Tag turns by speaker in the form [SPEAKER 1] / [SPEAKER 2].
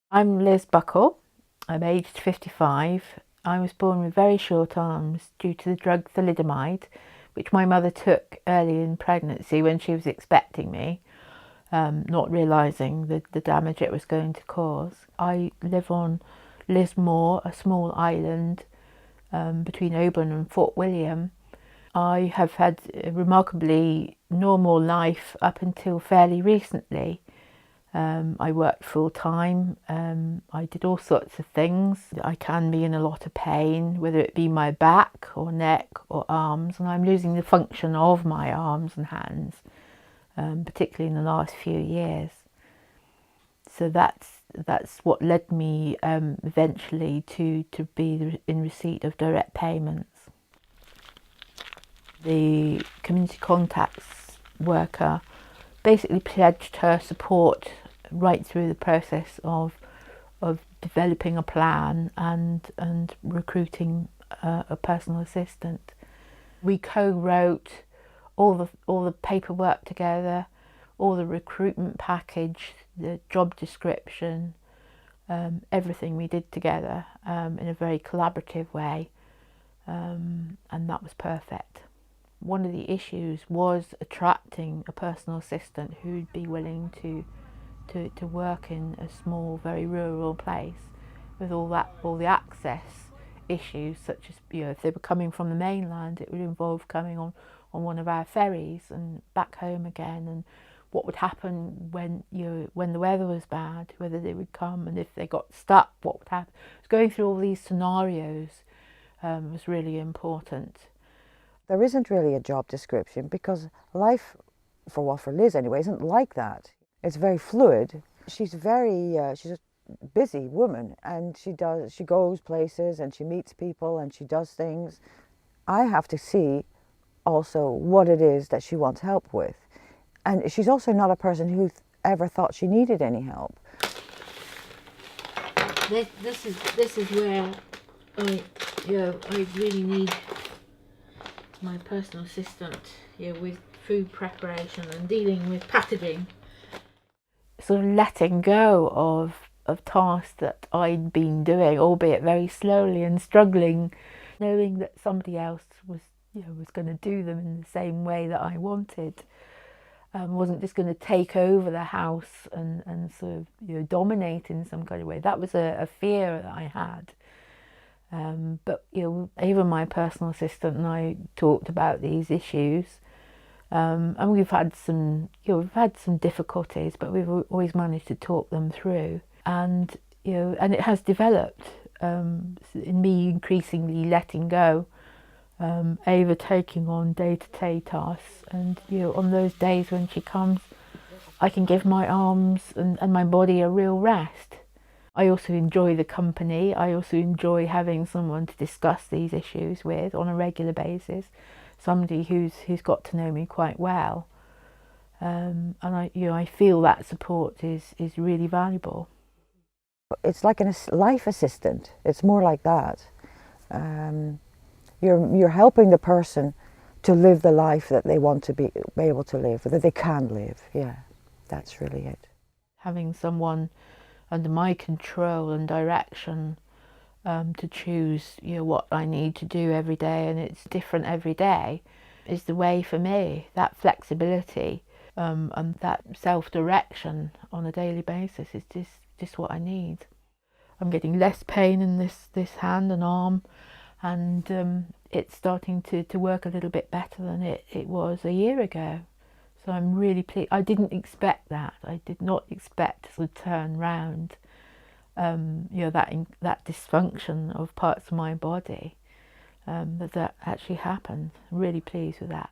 [SPEAKER 1] I'm Liz Buckle. I'm aged 55. I was born with very short arms due to the drug thalidomide, which my mother took early in pregnancy when she was expecting me, not realising the damage it was going to cause. I live on Lismore, a small island between Oban and Fort William. I have had a remarkably normal life up until fairly recently. I worked full time. I did all sorts of things. I can be in a lot of pain, whether it be my back or neck or arms, and I'm losing the function of my arms and hands, particularly in the last few years. So that's what led me eventually to be in receipt of direct payments. The community contacts worker basically pledged her support right through the process of developing a plan and recruiting a personal assistant. We co-wrote all the paperwork together, all the recruitment package, the job description, everything we did together in a very collaborative way, and that was perfect. One of the issues was attracting a personal assistant who'd be willing to work in a small, very rural place with all the access issues, such as, if they were coming from the mainland, it would involve coming on one of our ferries and back home again, and what would happen when the weather was bad, whether they would come, and if they got stuck, what would happen. So going through all these scenarios was really important.
[SPEAKER 2] There isn't really a job description because life, for Liz anyway, isn't like that. It's very fluid. She's she's a busy woman, and she goes places and she meets people and she does things. I have to see also what it is that she wants help with. And she's also not a person who ever thought she needed any help.
[SPEAKER 1] This is where I really need my personal assistant, with food preparation and dealing with packaging. Sort of letting go of tasks that I'd been doing, albeit very slowly and struggling, knowing that somebody else was going to do them in the same way that I wanted. Wasn't just going to take over the house and sort of dominate in some kind of way. That was a fear that I had. But even my personal assistant and I talked about these issues, and we've had some difficulties, but we've always managed to talk them through. And and it has developed in me increasingly letting go, Ava taking on day-to-day tasks, and on those days when she comes, I can give my arms and my body a real rest. I also enjoy the company. I also enjoy having someone to discuss these issues with on a regular basis, somebody who's got to know me quite well, and I feel that support is really valuable.
[SPEAKER 2] It's like a life assistant. It's more like that. You're helping the person to live the life that they want to be able to live, that they can live. Yeah, that's really it.
[SPEAKER 1] Having someone under my control and direction to choose what I need to do every day, and it's different every day, is the way for me. That flexibility and that self-direction on a daily basis is just what I need. I'm getting less pain in this hand and arm, and it's starting to work a little bit better than it was a year ago. So I'm really pleased. I didn't expect that. I did not expect to sort of turn round, that dysfunction of parts of my body, that actually happened. I'm really pleased with that.